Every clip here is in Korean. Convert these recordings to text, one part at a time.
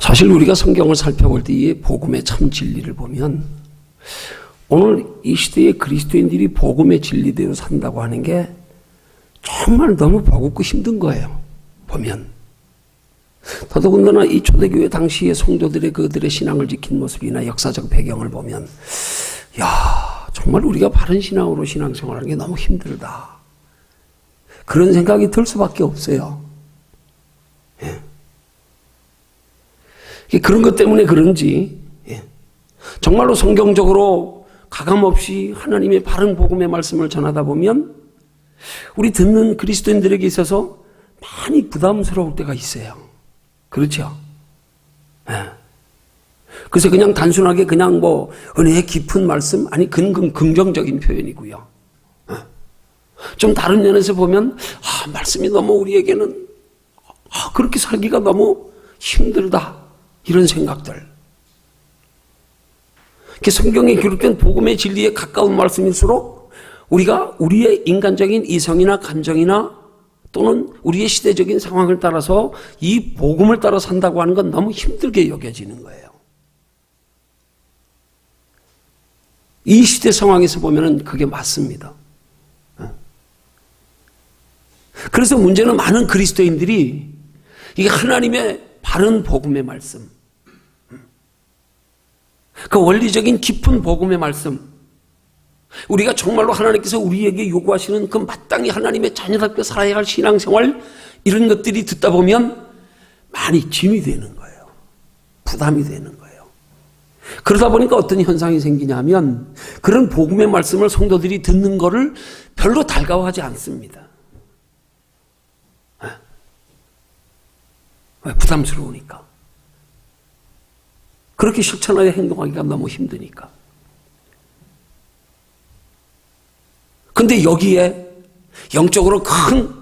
사실 우리가 성경을 살펴볼 때 이 복음의 참 진리를 보면 오늘 이 시대의 그리스도인들이 복음의 진리대로 산다고 하는 게 정말 너무 버겁고 힘든 거예요. 보면. 더더군다나 이 초대교회 당시의 성도들의 그들의 신앙을 지킨 모습이나 역사적 배경을 보면 야, 정말 우리가 바른 신앙으로 신앙생활하는 게 너무 힘들다. 그런 생각이 들 수밖에 없어요. 예. 그런 것 때문에 그런지 정말로 성경적으로 가감없이 하나님의 바른 복음의 말씀을 전하다 보면 우리 듣는 그리스도인들에게 있어서 많이 부담스러울 때가 있어요. 그렇죠? 그래서 그냥 단순하게 그냥 뭐 은혜의 깊은 말씀, 아니 긍정적인 표현이고요. 좀 다른 면에서 보면 말씀이 너무 우리에게는 그렇게 살기가 너무 힘들다, 이런 생각들. 성경에 기록된 복음의 진리에 가까운 말씀일수록 우리가 우리의 인간적인 이성이나 감정이나 또는 우리의 시대적인 상황을 따라서 이 복음을 따라 산다고 하는 건 너무 힘들게 여겨지는 거예요. 이 시대 상황에서 보면은 그게 맞습니다. 그래서 문제는 많은 그리스도인들이 이게 하나님의 바른 복음의 말씀, 그 원리적인 깊은 복음의 말씀, 우리가 정말로 하나님께서 우리에게 요구하시는 그 마땅히 하나님의 자녀답게 살아야 할 신앙생활, 이런 것들이 듣다 보면 많이 짐이 되는 거예요. 부담이 되는 거예요. 그러다 보니까 어떤 현상이 생기냐면 그런 복음의 말씀을 성도들이 듣는 거를 별로 달가워하지 않습니다. 왜? 부담스러우니까. 그렇게 실천하여 행동하기가 너무 힘드니까. 근데 여기에 영적으로 큰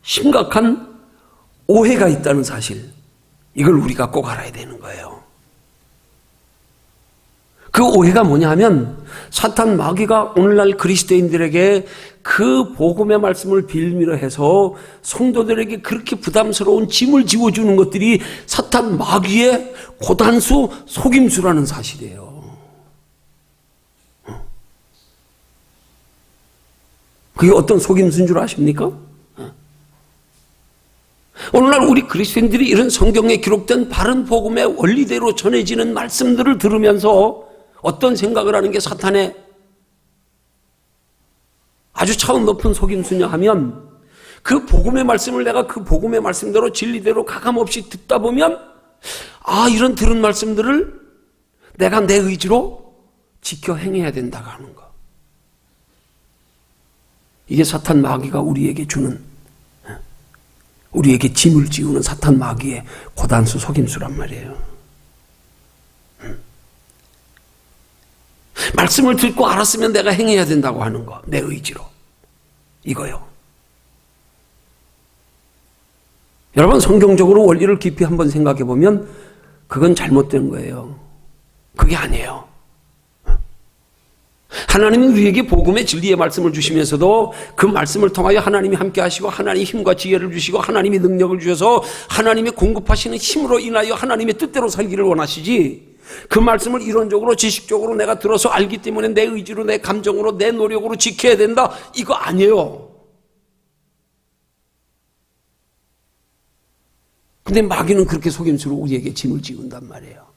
심각한 오해가 있다는 사실, 이걸 우리가 꼭 알아야 되는 거예요. 그 오해가 뭐냐 하면 사탄 마귀가 오늘날 그리스도인들에게 그 복음의 말씀을 빌미로 해서 성도들에게 그렇게 부담스러운 짐을 지워주는 것들이 사탄 마귀의 고단수 속임수라는 사실이에요. 그게 어떤 속임수인 줄 아십니까? 오늘날 우리 그리스도인들이 이런 성경에 기록된 바른 복음의 원리대로 전해지는 말씀들을 들으면서 어떤 생각을 하는 게 사탄의 아주 차원 높은 속임수냐 하면, 그 복음의 말씀을 내가 그 복음의 말씀대로 진리대로 가감없이 듣다 보면 이런 들은 말씀들을 내가 내 의지로 지켜 행해야 된다고 하는 거. 이게 사탄 마귀가 우리에게 주는, 우리에게 짐을 지우는 사탄 마귀의 고단수 속임수란 말이에요. 말씀을 듣고 알았으면 내가 행해야 된다고 하는 거, 내 의지로. 이거요. 여러분, 성경적으로 원리를 깊이 한번 생각해 보면 그건 잘못된 거예요. 그게 아니에요. 하나님은 우리에게 복음의 진리의 말씀을 주시면서도 그 말씀을 통하여 하나님이 함께 하시고 하나님이 힘과 지혜를 주시고 하나님이 능력을 주셔서 하나님이 공급하시는 힘으로 인하여 하나님의 뜻대로 살기를 원하시지, 그 말씀을 이론적으로 지식적으로 내가 들어서 알기 때문에 내 의지로 내 감정으로 내 노력으로 지켜야 된다, 이거 아니에요. 근데 마귀는 그렇게 속임수로 우리에게 짐을 지운단 말이에요.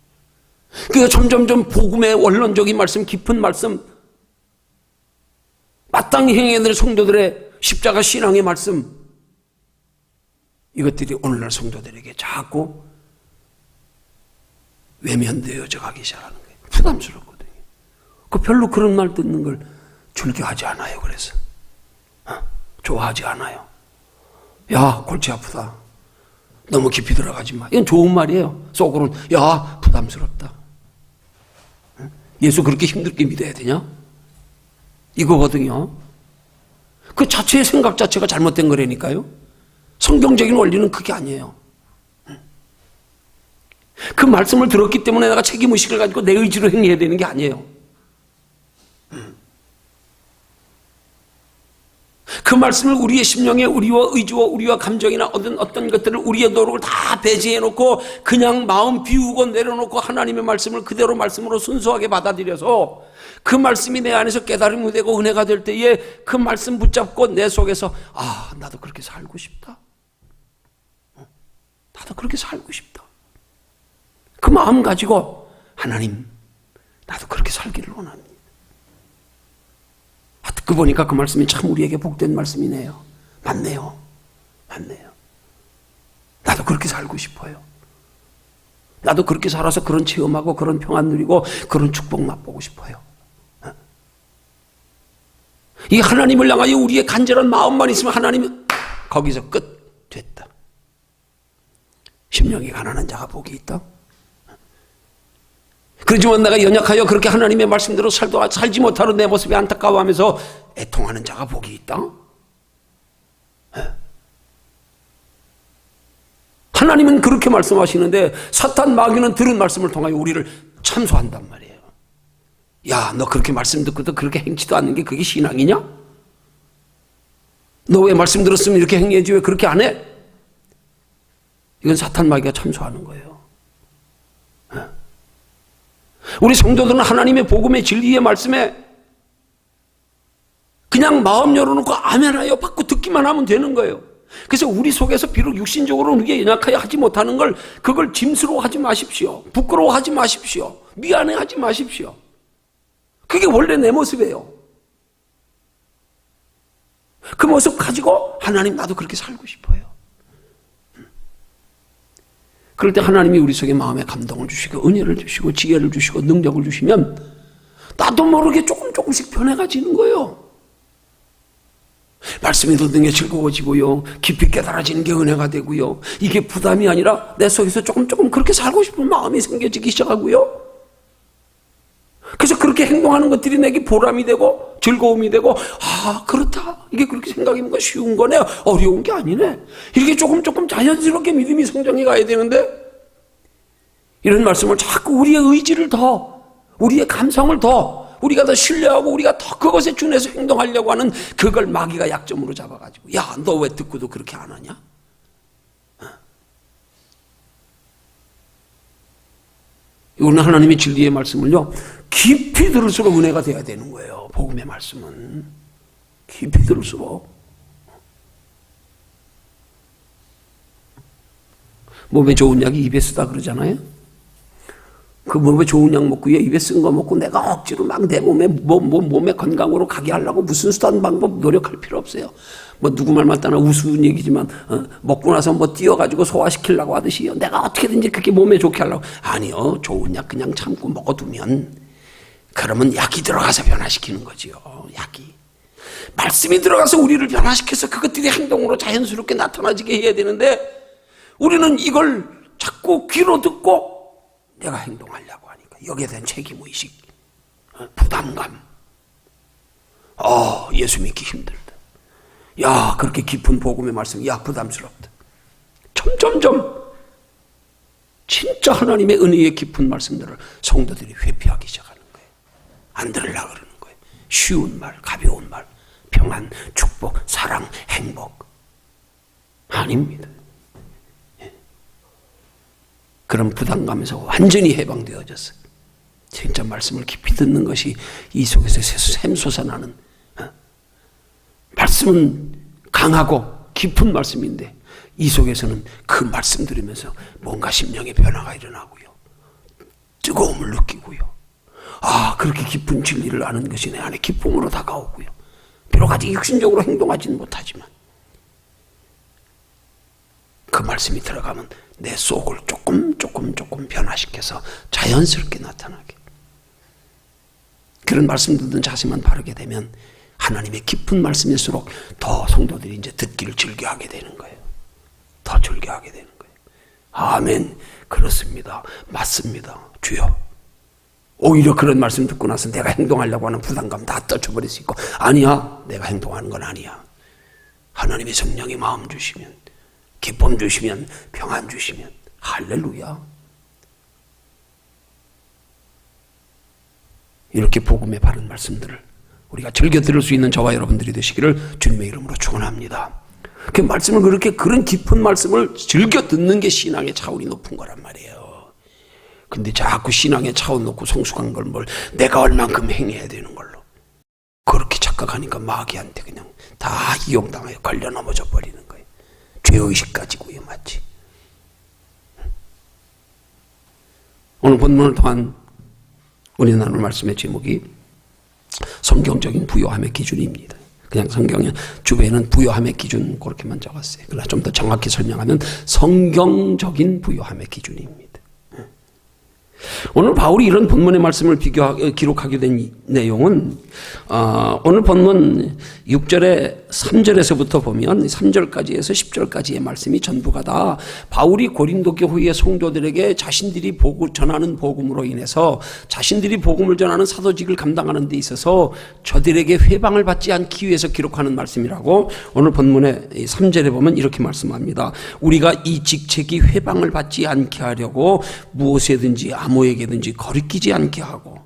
그러니까 점점점 복음의 원론적인 말씀, 깊은 말씀, 마땅히 행해야 될 성도들의 십자가 신앙의 말씀, 이것들이 오늘날 성도들에게 자꾸 외면되어져 가기 시작하는 거예요. 부담스럽거든요. 별로 그런 말 듣는 걸 즐겨하지 않아요. 그래서 좋아하지 않아요. 야, 골치 아프다, 너무 깊이 들어가지 마, 이건 좋은 말이에요. 속으로는 야, 부담스럽다, 예수 그렇게 힘들게 믿어야 되냐, 이거거든요. 그 자체의 생각 자체가 잘못된 거라니까요. 성경적인 원리는 그게 아니에요. 그 말씀을 들었기 때문에 내가 책임의식을 가지고 내 의지로 행해야 되는 게 아니에요. 그 말씀을 우리의 심령에 우리와 의지와 우리와 감정이나 어떤 것들을 우리의 노력을 다 배제해 놓고 그냥 마음 비우고 내려놓고 하나님의 말씀을 그대로 말씀으로 순수하게 받아들여서 그 말씀이 내 안에서 깨달음이 되고 은혜가 될 때에 그 말씀 붙잡고 내 속에서 나도 그렇게 살고 싶다. 나도 그렇게 살고 싶다. 그 마음 가지고 하나님, 나도 그렇게 살기를 원합니다. 듣고 보니까 그 말씀이 참 우리에게 복된 말씀이네요. 맞네요. 나도 그렇게 살고 싶어요. 나도 그렇게 살아서 그런 체험하고 그런 평안 누리고 그런 축복 맛보고 싶어요. 이 하나님을 향하여 우리의 간절한 마음만 있으면 하나님은 거기서 끝, 됐다. 심령이 가난한 자가 복이 있다. 그렇지만 내가 연약하여 그렇게 하나님의 말씀대로 살지 못하는 내 모습이 안타까워하면서 애통하는 자가 복이 있다. 하나님은 그렇게 말씀하시는데 사탄 마귀는 들은 말씀을 통하여 우리를 참소한단 말이에요. 야, 너 그렇게 말씀 듣고도 그렇게 행치도 않는 게 그게 신앙이냐? 너 왜 말씀 들었으면 이렇게 행해야지 왜 그렇게 안 해? 이건 사탄 마귀가 참소하는 거예요. 우리 성도들은 하나님의 복음의 진리의 말씀에 그냥 마음 열어놓고 아멘하여 받고 듣기만 하면 되는 거예요. 그래서 우리 속에서 비록 육신적으로는 우리가 연약하여 하지 못하는 걸 그걸 짐스러워하지 마십시오. 부끄러워하지 마십시오. 미안해하지 마십시오. 그게 원래 내 모습이에요. 그 모습 가지고 하나님, 나도 그렇게 살고 싶어요. 그럴 때 하나님이 우리 속에 마음에 감동을 주시고 은혜를 주시고 지혜를 주시고 능력을 주시면 나도 모르게 조금씩 변해가지는 거예요. 말씀이 듣는 게 즐거워지고요. 깊이 깨달아지는 게 은혜가 되고요. 이게 부담이 아니라 내 속에서 조금 그렇게 살고 싶은 마음이 생겨지기 시작하고요. 그래서 그렇게 행동하는 것들이 내게 보람이 되고 즐거움이 되고 그렇다. 이게 그렇게 생각하면 쉬운 거네. 어려운 게 아니네. 이렇게 조금 자연스럽게 믿음이 성장해 가야 되는데 이런 말씀을 자꾸 우리의 의지를 더 우리의 감성을 더 우리가 더 신뢰하고 우리가 더 그것에 준해서 행동하려고 하는 그걸 마귀가 약점으로 잡아가지고 야, 너 왜 듣고도 그렇게 안 하냐? 이거는 하나님의 진리의 말씀을요 깊이 들을수록 은혜가 돼야 되는 거예요. 복음의 말씀은 깊이 들을수록. 몸에 좋은 약이 입에 쓰다 그러잖아요. 그 몸에 좋은 약 먹고 입에 쓴 거 먹고 내가 억지로 막 내 몸의 건강으로 가게 하려고 무슨 수단 방법 노력할 필요 없어요. 뭐 누구 말 맞다나 우스운 얘기지만 먹고 나서 뭐 뛰어가지고 소화시키려고 하듯이요. 내가 어떻게든지 그렇게 몸에 좋게 하려고. 아니요. 좋은 약 그냥 참고 먹어두면 그러면 약이 들어가서 변화시키는 거지요. 약이. 말씀이 들어가서 우리를 변화시켜서 그것들이 행동으로 자연스럽게 나타나지게 해야 되는데 우리는 이걸 자꾸 귀로 듣고 내가 행동하려고 하니까 여기에 대한 책임의식, 부담감. 예수 믿기 힘들다. 야, 그렇게 깊은 복음의 말씀, 야, 부담스럽다. 점점점 진짜 하나님의 은혜의 깊은 말씀들을 성도들이 회피하기 시작하는 거예요. 안 들으려고 그러는 거예요. 쉬운 말, 가벼운 말, 평안, 축복, 사랑, 행복. 아닙니다. 그런 부담감에서 완전히 해방되어졌어요. 진짜 말씀을 깊이 듣는 것이 이 속에서 샘솟아나는 말씀은 강하고 깊은 말씀인데 이 속에서는 그 말씀 들으면서 뭔가 심령의 변화가 일어나고요. 뜨거움을 느끼고요. 그렇게 깊은 진리를 아는 것이 내 안에 기쁨으로 다가오고요. 비록 아직 육신적으로 행동하지는 못하지만 그 말씀이 들어가면 내 속을 조금 변화시켜서 자연스럽게 나타나게. 그런 말씀 듣는 자세만 바르게 되면 하나님의 깊은 말씀일수록 더 성도들이 이제 듣기를 즐겨하게 되는 거예요. 더 즐겨하게 되는 거예요. 아멘. 그렇습니다. 맞습니다. 주여. 오히려 그런 말씀 듣고 나서 내가 행동하려고 하는 부담감 다 떨쳐버릴 수 있고 아니야. 내가 행동하는 건 아니야. 하나님의 성령이 마음 주시면 기쁨 주시면 평안 주시면 할렐루야. 이렇게 복음의 바른 말씀들을 우리가 즐겨 들을 수 있는 저와 여러분들이 되시기를 주님의 이름으로 축원합니다. 그 말씀을 그런 깊은 말씀을 즐겨 듣는 게 신앙의 차원이 높은 거란 말이에요. 근데 자꾸 신앙의 차원 놓고 성숙한 걸 내가 얼만큼 행해야 되는 걸로 그렇게 착각하니까 마귀한테 그냥 다 이용당하여 걸려 넘어져 버리는 거예요. 죄의식 가지고요, 마치. 오늘 본문을 통한 우리 나눌 말씀의 제목이 성경적인 부요함의 기준입니다. 그냥 성경에 주변에는 부요함의 기준 그렇게만 적었어요. 그러나 좀 더 정확히 설명하면 성경적인 부요함의 기준입니다. 오늘 바울이 이런 본문의 말씀을 기록하게 된 내용은 오늘 본문 6절에 3절에서부터 보면 3절까지 해서 10절까지의 말씀이 전부가 다 바울이 고린도 교회의 성도들에게 자신들이 전하는 복음으로 인해서 자신들이 복음을 전하는 사도직을 감당하는 데 있어서 저들에게 회방을 받지 않기 위해서 기록하는 말씀이라고 오늘 본문의 3절에 보면 이렇게 말씀합니다. 우리가 이 직책이 회방을 받지 않게 하려고 무엇에든지 아무에게든지 거리끼지 않게 하고,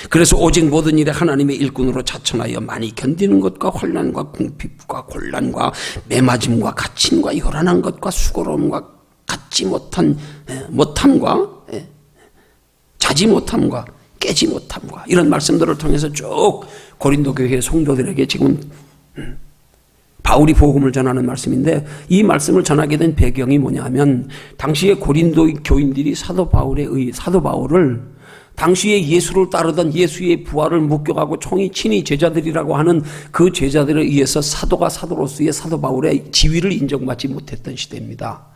그래서 오직 모든 일에 하나님의 일꾼으로 자천하여 많이 견디는 것과 환난과 궁핍과 곤란과 매맞음과 갇힘과 요란한 것과 수고로움과 갖지 못함과 자지 못함과 깨지 못함과 이런 말씀들을 통해서 쭉 고린도 교회 성도들에게 지금 바울이 복음을 전하는 말씀인데, 이 말씀을 전하게 된 배경이 뭐냐면 당시에 고린도 교인들이 사도 바울을 당시에 예수를 따르던 예수의 부활을 목격하고 친히 제자들이라고 하는 그 제자들에 의해서 사도가 사도로서의 사도 바울의 지위를 인정받지 못했던 시대입니다.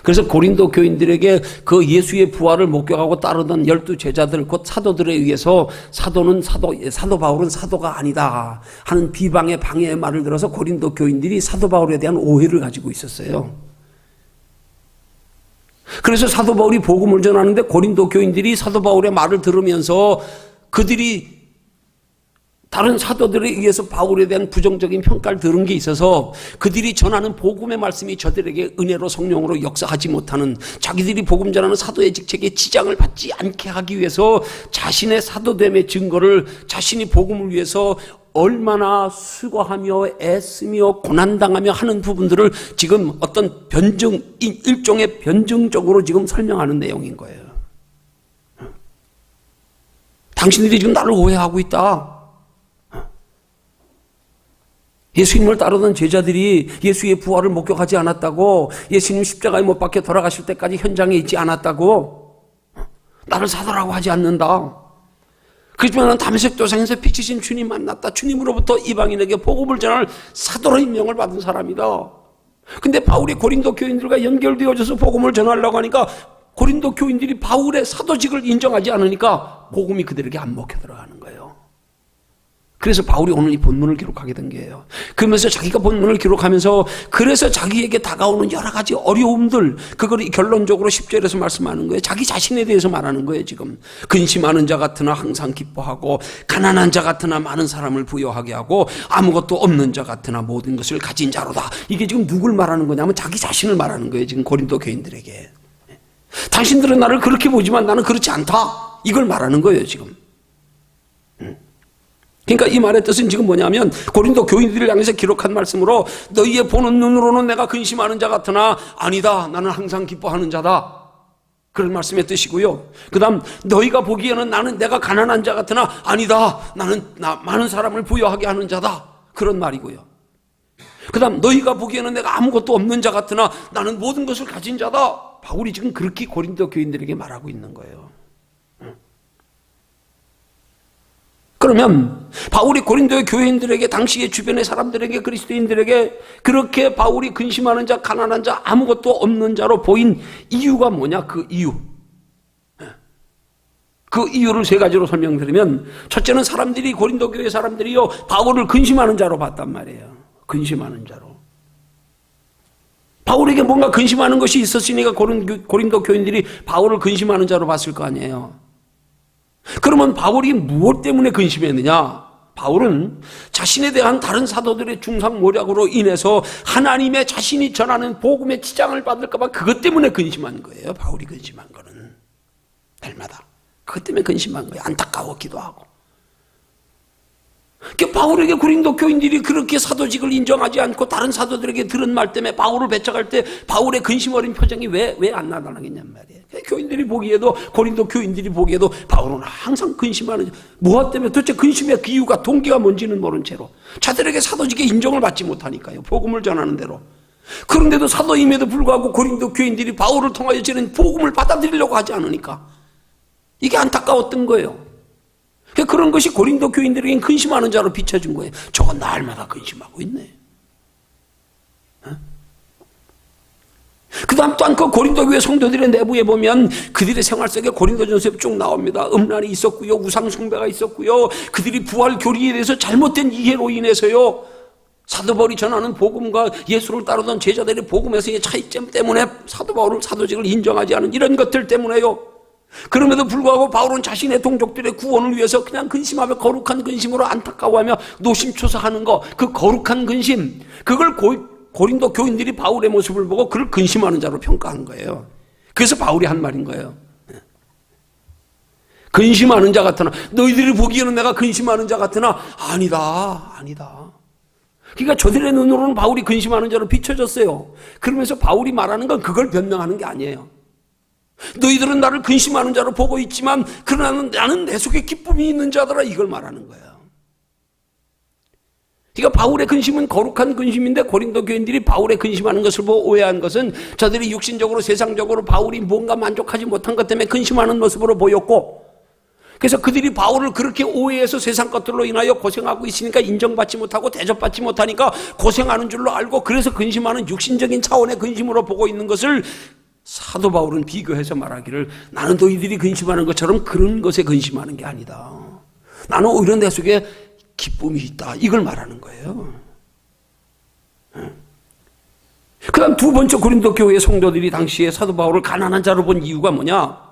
그래서 고린도 교인들에게 그 예수의 부활을 목격하고 따르던 12제자들 곧 사도들에 의해서 사도 바울은 사도가 아니다 하는 비방의 방해의 말을 들어서 고린도 교인들이 사도 바울에 대한 오해를 가지고 있었어요. 그래서 사도 바울이 복음을 전하는데 고린도 교인들이 사도 바울의 말을 들으면서 그들이 다른 사도들에 의해서 바울에 대한 부정적인 평가를 들은 게 있어서 그들이 전하는 복음의 말씀이 저들에게 은혜로 성령으로 역사하지 못하는, 자기들이 복음 전하는 사도의 직책에 지장을 받지 않게 하기 위해서 자신의 사도됨의 증거를 자신이 복음을 위해서 얼마나 수고하며 애쓰며 고난당하며 하는 부분들을 지금 어떤 일종의 변증적으로 지금 설명하는 내용인 거예요. 당신들이 지금 나를 오해하고 있다. 예수님을 따르던 제자들이 예수의 부활을 목격하지 않았다고, 예수님 십자가에 못 박혀 돌아가실 때까지 현장에 있지 않았다고, 나를 사도라고 하지 않는다. 그렇지만 다메섹 도상에서 빛이신 주님 만났다. 주님으로부터 이방인에게 복음을 전할 사도로 임명을 받은 사람이다. 근데 바울이 고린도 교인들과 연결되어져서 복음을 전하려고 하니까 고린도 교인들이 바울의 사도직을 인정하지 않으니까 복음이 그들에게 안 먹혀 들어가는 거예요. 그래서 바울이 오늘 이 본문을 기록하게 된 거예요. 그러면서 자기가 본문을 기록하면서 그래서 자기에게 다가오는 여러 가지 어려움들, 그걸 결론적으로 10절에서 말씀하는 거예요. 자기 자신에 대해서 말하는 거예요. 지금 근심하는 자 같으나 항상 기뻐하고, 가난한 자 같으나 많은 사람을 부여하게 하고, 아무것도 없는 자 같으나 모든 것을 가진 자로다. 이게 지금 누굴 말하는 거냐면 자기 자신을 말하는 거예요. 지금 고린도 교인들에게. 당신들은 나를 그렇게 보지만 나는 그렇지 않다. 이걸 말하는 거예요. 지금. 그러니까 이 말의 뜻은 지금 뭐냐면 고린도 교인들을 향해서 기록한 말씀으로, 너희의 보는 눈으로는 내가 근심하는 자 같으나 아니다, 나는 항상 기뻐하는 자다, 그런 말씀의 뜻이고요. 그 다음 너희가 보기에는 내가 가난한 자 같으나 아니다, 나는 많은 사람을 부여하게 하는 자다, 그런 말이고요. 그 다음 너희가 보기에는 내가 아무것도 없는 자 같으나 나는 모든 것을 가진 자다. 바울이 지금 그렇게 고린도 교인들에게 말하고 있는 거예요. 그러면 바울이 고린도의 교인들에게, 당시의 주변의 사람들에게, 그리스도인들에게 그렇게 바울이 근심하는 자, 가난한 자, 아무것도 없는 자로 보인 이유가 뭐냐? 그 이유를 세 가지로 설명드리면, 첫째는 고린도 교회 사람들이요, 바울을 근심하는 자로 봤단 말이에요. 근심하는 자로. 바울에게 뭔가 근심하는 것이 있었으니까 고린도 교인들이 바울을 근심하는 자로 봤을 거 아니에요. 그러면 바울이 무엇 때문에 근심했느냐? 바울은 자신에 대한 다른 사도들의 중상모략으로 인해서 하나님의 자신이 전하는 복음의 지장을 받을까 봐 그것 때문에 근심한 거예요. 바울이 근심한 거는 날마다 그것 때문에 근심한 거예요. 안타까워 기도하고. 바울에게 고린도 교인들이 그렇게 사도직을 인정하지 않고 다른 사도들에게 들은 말 때문에 바울을 배척할 때 바울의 근심 어린 표정이 왜 안 나타나겠냔 말이에요. 교인들이 보기에도, 고린도 교인들이 보기에도 바울은 항상 근심하는, 무엇 때문에 도대체 근심의 그 이유가, 동기가 뭔지는 모른 채로 자들에게 사도직의 인정을 받지 못하니까요. 복음을 전하는 대로. 그런데도 사도임에도 불구하고 고린도 교인들이 바울을 통하여 지는 복음을 받아들이려고 하지 않으니까 이게 안타까웠던 거예요. 그런 것이 고린도 교인들에겐 근심하는 자로 비춰준 거예요. 저건 날마다 근심하고 있네. 그 다음 또한 그 고린도 교회 성도들의 내부에 보면 그들의 생활 속에 고린도전서에 쭉 나옵니다. 음란이 있었고요, 우상 숭배가 있었고요, 그들이 부활 교리에 대해서 잘못된 이해로 인해서요, 사도 바울이 전하는 복음과 예수를 따르던 제자들의 복음에서의 차이점 때문에 사도 바울은 사도직을 인정하지 않은 이런 것들 때문에요. 그럼에도 불구하고 바울은 자신의 동족들의 구원을 위해서 그냥 근심하며 거룩한 근심으로 안타까워하며 노심초사하는 거, 그 거룩한 근심, 그걸 고린도 교인들이 바울의 모습을 보고 그를 근심하는 자로 평가한 거예요. 그래서 바울이 한 말인 거예요. 근심하는 자 같으나, 너희들이 보기에는 내가 근심하는 자 같으나 아니다. 그러니까 저들의 눈으로는 바울이 근심하는 자로 비춰졌어요. 그러면서 바울이 말하는 건 그걸 변명하는 게 아니에요. 너희들은 나를 근심하는 자로 보고 있지만 그러나 나는 내 속에 기쁨이 있는 자더라, 이걸 말하는 거예요. 그러니까 바울의 근심은 거룩한 근심인데 고린도 교인들이 바울의 근심하는 것을 보고 오해한 것은 저들이 육신적으로 세상적으로 바울이 뭔가 만족하지 못한 것 때문에 근심하는 모습으로 보였고, 그래서 그들이 바울을 그렇게 오해해서 세상 것들로 인하여 고생하고 있으니까 인정받지 못하고 대접받지 못하니까 고생하는 줄로 알고 그래서 근심하는 육신적인 차원의 근심으로 보고 있는 것을 사도 바울은 비교해서 말하기를, 나는 너희들이 근심하는 것처럼 그런 것에 근심하는 게 아니다. 나는 오히려 내 속에 기쁨이 있다, 이걸 말하는 거예요. 그 다음 두 번째, 고린도 교회 성도들이 당시에 사도 바울을 가난한 자로 본 이유가 뭐냐?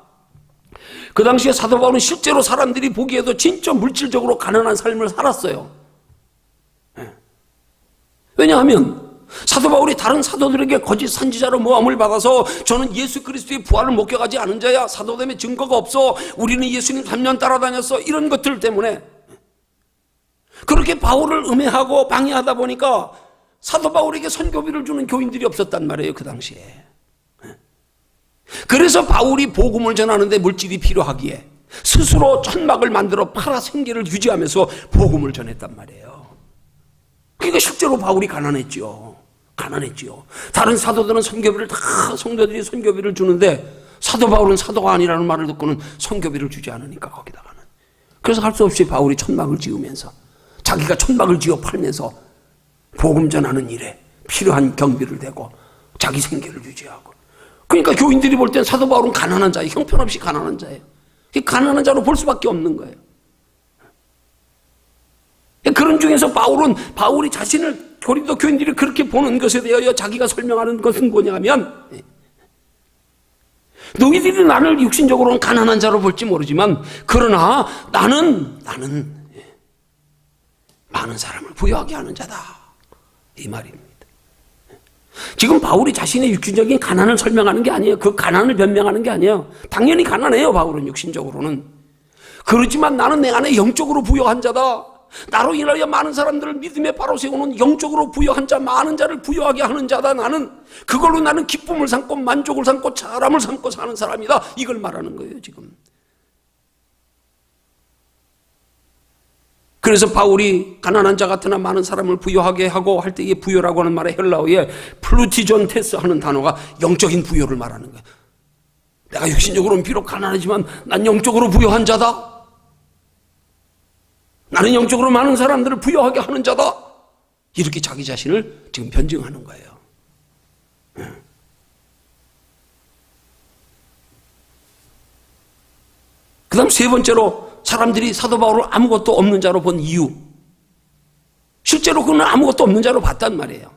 그 당시에 사도 바울은 실제로 사람들이 보기에도 진짜 물질적으로 가난한 삶을 살았어요. 왜냐하면 사도 바울이 다른 사도들에게 거짓 선지자로 모함을 받아서 저는 예수 그리스도의 부활을 목격하지 않은 자야, 사도됨의 증거가 없어, 우리는 예수님 3년 따라다녔어, 이런 것들 때문에 그렇게 바울을 음해하고 방해하다 보니까 사도 바울에게 선교비를 주는 교인들이 없었단 말이에요, 그 당시에. 그래서 바울이 복음을 전하는데 물질이 필요하기에 스스로 천막을 만들어 팔아 생계를 유지하면서 복음을 전했단 말이에요. 그러니까 실제로 바울이 가난했죠. 다른 사도들은 선교비를 다 성도들이 선교비를 주는데 사도 바울은 사도가 아니라는 말을 듣고는 선교비를 주지 않으니까 거기다가는. 그래서 할 수 없이 바울이 천막을 지으면서 자기가 천막을 지어 팔면서 복음 전하는 일에 필요한 경비를 대고 자기 생계를 유지하고. 그러니까 교인들이 볼 땐 사도 바울은 가난한 자예요. 형편없이 가난한 자예요. 가난한 자로 볼 수밖에 없는 거예요. 그런 중에서 바울이 자신을 고린도 교인들이 그렇게 보는 것에 대하여 자기가 설명하는 것은 뭐냐면, 너희들이 나를 육신적으로는 가난한 자로 볼지 모르지만 그러나 나는 많은 사람을 부유하게 하는 자다, 이 말입니다. 지금 바울이 자신의 육신적인 가난을 설명하는 게 아니에요. 그 가난을 변명하는 게 아니에요. 당연히 가난해요, 바울은 육신적으로는. 그렇지만 나는 내 안에 영적으로 부유한 자다. 나로 인하여 많은 사람들을 믿음에 바로 세우는 영적으로 부유한 자, 많은 자를 부유하게 하는 자다. 그걸로 나는 기쁨을 삼고 만족을 삼고 사람을 삼고 사는 사람이다, 이걸 말하는 거예요, 지금. 그래서 바울이 가난한 자 같으나 많은 사람을 부유하게 하고 할 때 이 부유라고 하는 말의 헬라어에 플루티존테스 하는 단어가 영적인 부유를 말하는 거예요. 내가 육신적으로는 비록 가난하지만 난 영적으로 부유한 자다. 나는 영적으로 많은 사람들을 부유하게 하는 자다. 이렇게 자기 자신을 지금 변증하는 거예요. 그 다음 세 번째로, 사람들이 사도 바울을 아무것도 없는 자로 본 이유. 실제로 그는 아무것도 없는 자로 봤단 말이에요.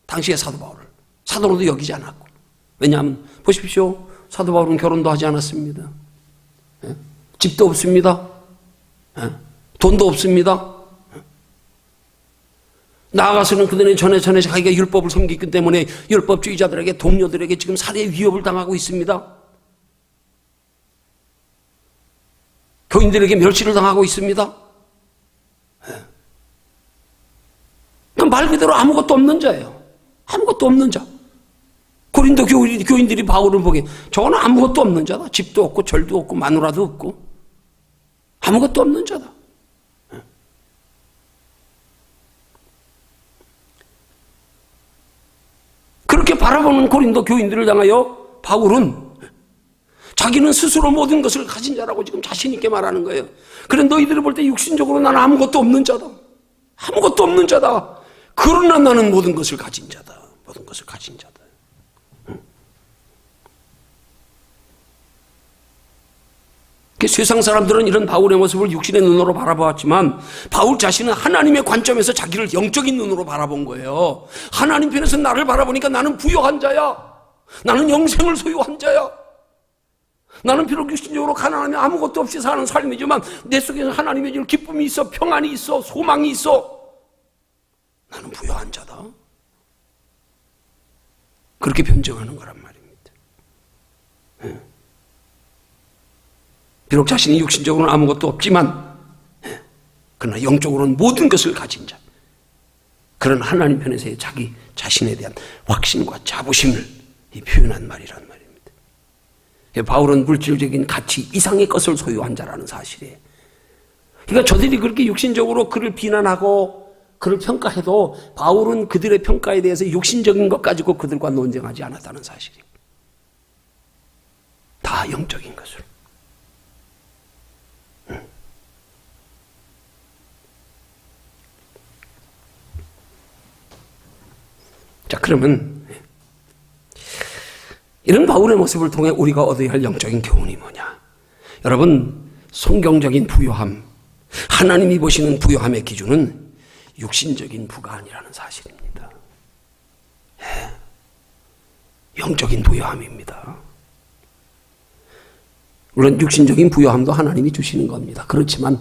당시의 사도 바울을. 사도로도 여기지 않았고. 왜냐하면 보십시오. 사도 바울은 결혼도 하지 않았습니다. 집도 없습니다. 돈도 없습니다. 나아가서는 그들은 전에 자기가 율법을 섬기기 때문에 율법주의자들에게, 동료들에게 지금 살해 위협을 당하고 있습니다. 교인들에게 멸시를 당하고 있습니다. 그러니까 말 그대로 아무것도 없는 자예요. 아무것도 없는 자. 고린도 교인들이 바울을 보기에 저거는 아무것도 없는 자다. 집도 없고 절도 없고 마누라도 없고 아무것도 없는 자다. 그렇게 바라보는 고린도 교인들을 향하여 바울은 자기는 스스로 모든 것을 가진 자라고 지금 자신 있게 말하는 거예요. 그래 너희들을 볼 때 육신적으로 나는 아무것도 없는 자다. 아무것도 없는 자다. 그러나 나는 모든 것을 가진 자다. 모든 것을 가진 자다. 세상 사람들은 이런 바울의 모습을 육신의 눈으로 바라보았지만 바울 자신은 하나님의 관점에서 자기를 영적인 눈으로 바라본 거예요. 하나님 편에서 나를 바라보니까 나는 부요한 자야. 나는 영생을 소유한 자야. 나는 비록 육신적으로 가난하며 아무것도 없이 사는 삶이지만 내 속에는 하나님의 줄 기쁨이 있어, 평안이 있어, 소망이 있어. 나는 부요한 자다. 그렇게 변증하는 거란 말입니다. 비록 자신이 육신적으로는 아무것도 없지만 그러나 영적으로는 모든 것을 가진 자, 그런 하나님 편에서의 자기 자신에 대한 확신과 자부심을 표현한 말이란 말입니다. 바울은 물질적인 가치 이상의 것을 소유한 자라는 사실이에요. 그러니까 저들이 그렇게 육신적으로 그를 비난하고 그를 평가해도 바울은 그들의 평가에 대해서 육신적인 것 가지고 그들과 논쟁하지 않았다는 사실이에요. 다 영적인 것으로. 자, 그러면 이런 바울의 모습을 통해 우리가 얻어야 할 영적인 교훈이 뭐냐? 여러분, 성경적인 부요함, 하나님이 보시는 부요함의 기준은 육신적인 부가 아니라는 사실입니다. 영적인 부요함입니다. 물론 육신적인 부요함도 하나님이 주시는 겁니다. 그렇지만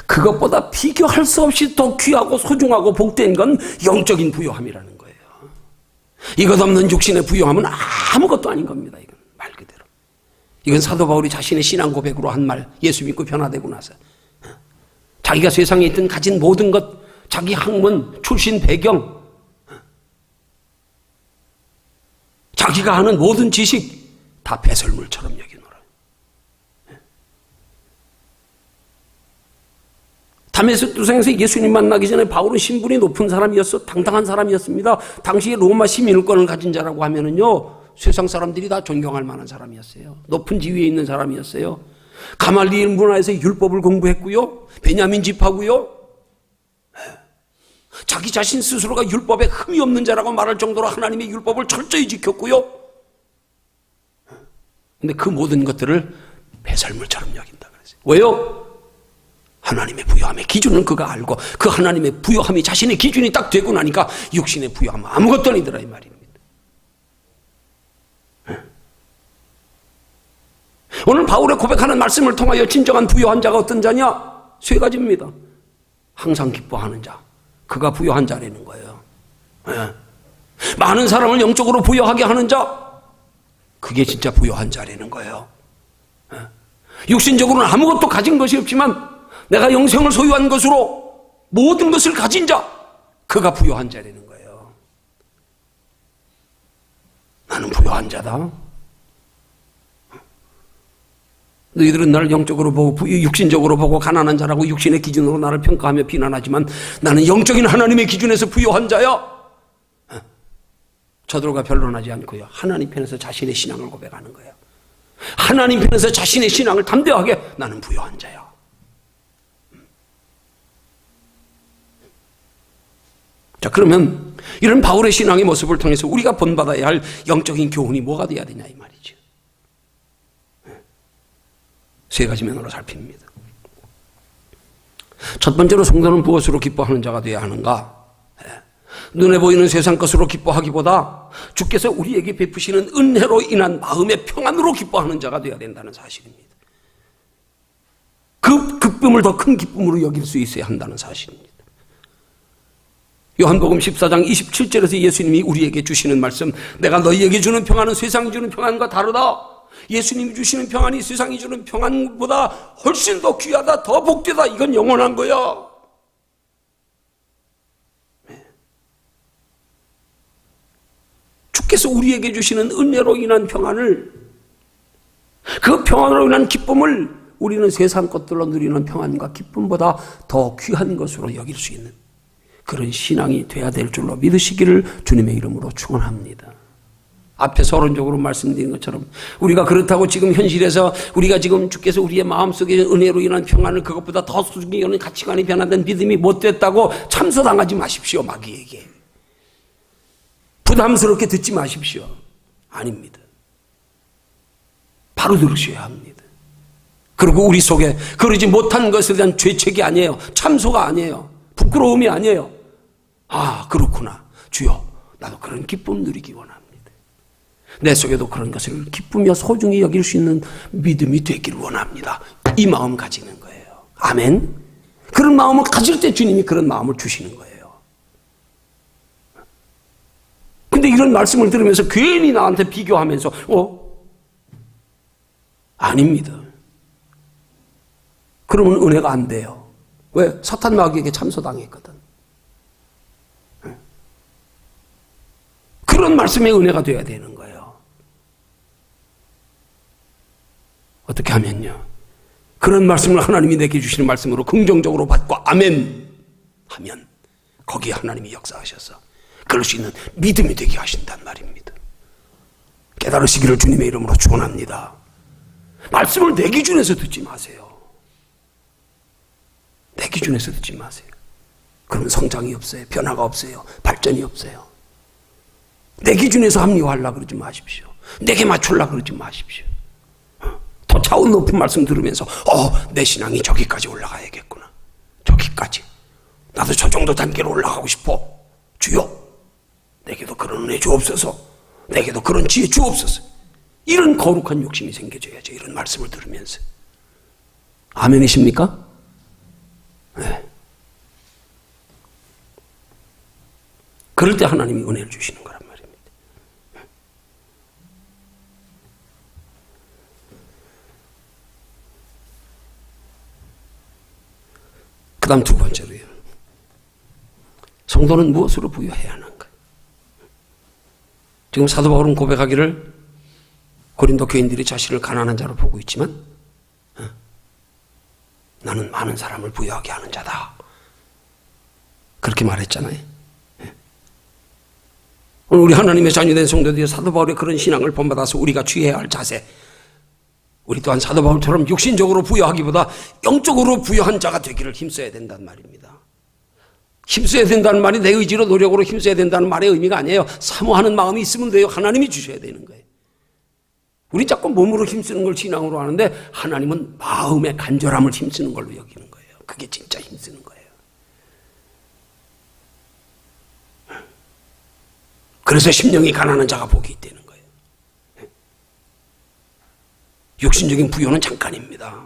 그것보다 비교할 수 없이 더 귀하고 소중하고 복된 건 영적인 부요함이라는 거예요. 이것 없는 육신의 부요함은 아무것도 아닌 겁니다. 이건 말 그대로. 이건 사도 바울이 자신의 신앙 고백으로 한 말, 예수 믿고 변화되고 나서 자기가 세상에 있던 가진 모든 것, 자기 학문, 출신 배경, 자기가 하는 모든 지식 다 배설물처럼 여기노라. 다메섹도상에서 예수님 만나기 전에 바울은 신분이 높은 사람이었어. 당당한 사람이었습니다. 당시에 로마 시민권을 가진 자라고 하면은요, 세상 사람들이 다 존경할 만한 사람이었어요. 높은 지위에 있는 사람이었어요. 가말리엘 문화에서 율법을 공부했고요. 베냐민 집하고요. 자기 자신 스스로가 율법에 흠이 없는 자라고 말할 정도로 하나님의 율법을 철저히 지켰고요. 근데 그 모든 것들을 배설물처럼 여긴다 그랬어요. 왜요? 하나님의 부요함의 기준은 그가 알고 그 하나님의 부요함이 자신의 기준이 딱 되고 나니까 육신의 부요함은 아무것도 아니더라 이 말입니다. 오늘 바울의 고백하는 말씀을 통하여 진정한 부요한 자가 어떤 자냐? 세 가지입니다. 항상 기뻐하는 자, 그가 부요한 자라는 거예요. 많은 사람을 영적으로 부요하게 하는 자, 그게 진짜 부요한 자라는 거예요. 육신적으로는 아무것도 가진 것이 없지만 내가 영생을 소유한 것으로 모든 것을 가진 자, 그가 부요한 자라는 거예요. 나는 부요한 자다. 너희들은 나를 영적으로 보고 육신적으로 보고 가난한 자라고 육신의 기준으로 나를 평가하며 비난하지만 나는 영적인 하나님의 기준에서 부요한 자야. 저들과 변론하지 않고요, 하나님 편에서 자신의 신앙을 고백하는 거예요. 하나님 편에서 자신의 신앙을 담대하게 나는 부요한 자야. 자, 그러면 이런 바울의 신앙의 모습을 통해서 우리가 본받아야 할 영적인 교훈이 뭐가 돼야 되냐 이 말이죠. 세 가지 면으로 살핍니다. 첫 번째로 성도는 무엇으로 기뻐하는 자가 되어야 하는가? 눈에 보이는 세상 것으로 기뻐하기보다 주께서 우리에게 베푸시는 은혜로 인한 마음의 평안으로 기뻐하는 자가 되어야 된다는 사실입니다. 그 기쁨을 더 큰 기쁨으로 여길 수 있어야 한다는 사실입니다. 요한복음 14장 27절에서 예수님이 우리에게 주시는 말씀, 내가 너희에게 주는 평안은 세상이 주는 평안과 다르다. 예수님이 주시는 평안이 세상이 주는 평안보다 훨씬 더 귀하다, 더 복되다. 이건 영원한 거야. 그리스도께서 우리에게 주시는 은혜로 인한 평안을, 그 평안으로 인한 기쁨을 우리는 세상 것들로 누리는 평안과 기쁨보다 더 귀한 것으로 여길 수 있는 그런 신앙이 돼야 될 줄로 믿으시기를 주님의 이름으로 축원합니다. 앞에 서론적으로 말씀드린 것처럼 우리가 그렇다고 지금 현실에서 우리가 지금 주께서 우리의 마음속에 은혜로 인한 평안을 그것보다 더 수준이 있는 가치관이 변화된 믿음이 못 됐다고 참소당하지 마십시오. 마귀에게 부담스럽게 듣지 마십시오. 아닙니다. 바로 들으셔야 합니다. 그리고 우리 속에 그러지 못한 것에 대한 죄책이 아니에요. 참소가 아니에요. 부끄러움이 아니에요. 아, 그렇구나. 주여, 나도 그런 기쁨 누리기 원합니다. 내 속에도 그런 것을 기쁘며 소중히 여길 수 있는 믿음이 되기를 원합니다. 이 마음 가지는 거예요. 아멘. 그런 마음을 가질 때 주님이 그런 마음을 주시는 거예요. 근데 이런 말씀을 들으면서 괜히 나한테 비교하면서 아닙니다. 그러면 은혜가 안 돼요. 왜? 사탄 마귀에게 참소당했거든. 그런 말씀에 은혜가 돼야 되는 거예요. 어떻게 하면요? 그런 말씀을 하나님이 내게 주시는 말씀으로 긍정적으로 받고 아멘 하면 거기에 하나님이 역사하셔서 그럴 수 있는 믿음이 되게 하신단 말입니다. 깨달으시기를 주님의 이름으로 축원합니다. 말씀을 내 기준에서 듣지 마세요. 내 기준에서 듣지 마세요. 그러면 성장이 없어요. 변화가 없어요. 발전이 없어요. 내 기준에서 합리화하려고 그러지 마십시오. 내게 맞추려고 그러지 마십시오. 더 차원 높은 말씀 들으면서 내 신앙이 저기까지 올라가야겠구나. 저기까지. 나도 저 정도 단계로 올라가고 싶어. 주여, 내게도 그런 은혜 주옵소서. 내게도 그런 지혜 주옵소서. 이런 거룩한 욕심이 생겨져야죠. 이런 말씀을 들으면서. 아멘이십니까? 네. 그럴 때 하나님이 은혜를 주시는 거란 말입니다. 그 다음 두 번째로요. 성도는 무엇으로 부유해야 하는가? 지금 사도 바울은 고백하기를 고린도 교인들이 자신을 가난한 자로 보고 있지만 나는 많은 사람을 부유하게 하는 자다. 그렇게 말했잖아요. 오늘 우리 하나님의 자녀된 성도들이 사도 바울의 그런 신앙을 본받아서 우리가 취해야 할 자세, 우리 또한 사도 바울처럼 육신적으로 부여하기보다 영적으로 부여한 자가 되기를 힘써야 된다는 말입니다. 힘써야 된다는 말이 내 의지로 노력으로 힘써야 된다는 말의 의미가 아니에요. 사모하는 마음이 있으면 돼요. 하나님이 주셔야 되는 거예요. 우리 자꾸 몸으로 힘쓰는 걸 신앙으로 하는데 하나님은 마음의 간절함을 힘쓰는 걸로 여기는 거예요. 그게 진짜 힘쓰는 거예요. 그래서 심령이 가난한 자가 복이 있다는 거예요. 육신적인 부요는 잠깐입니다.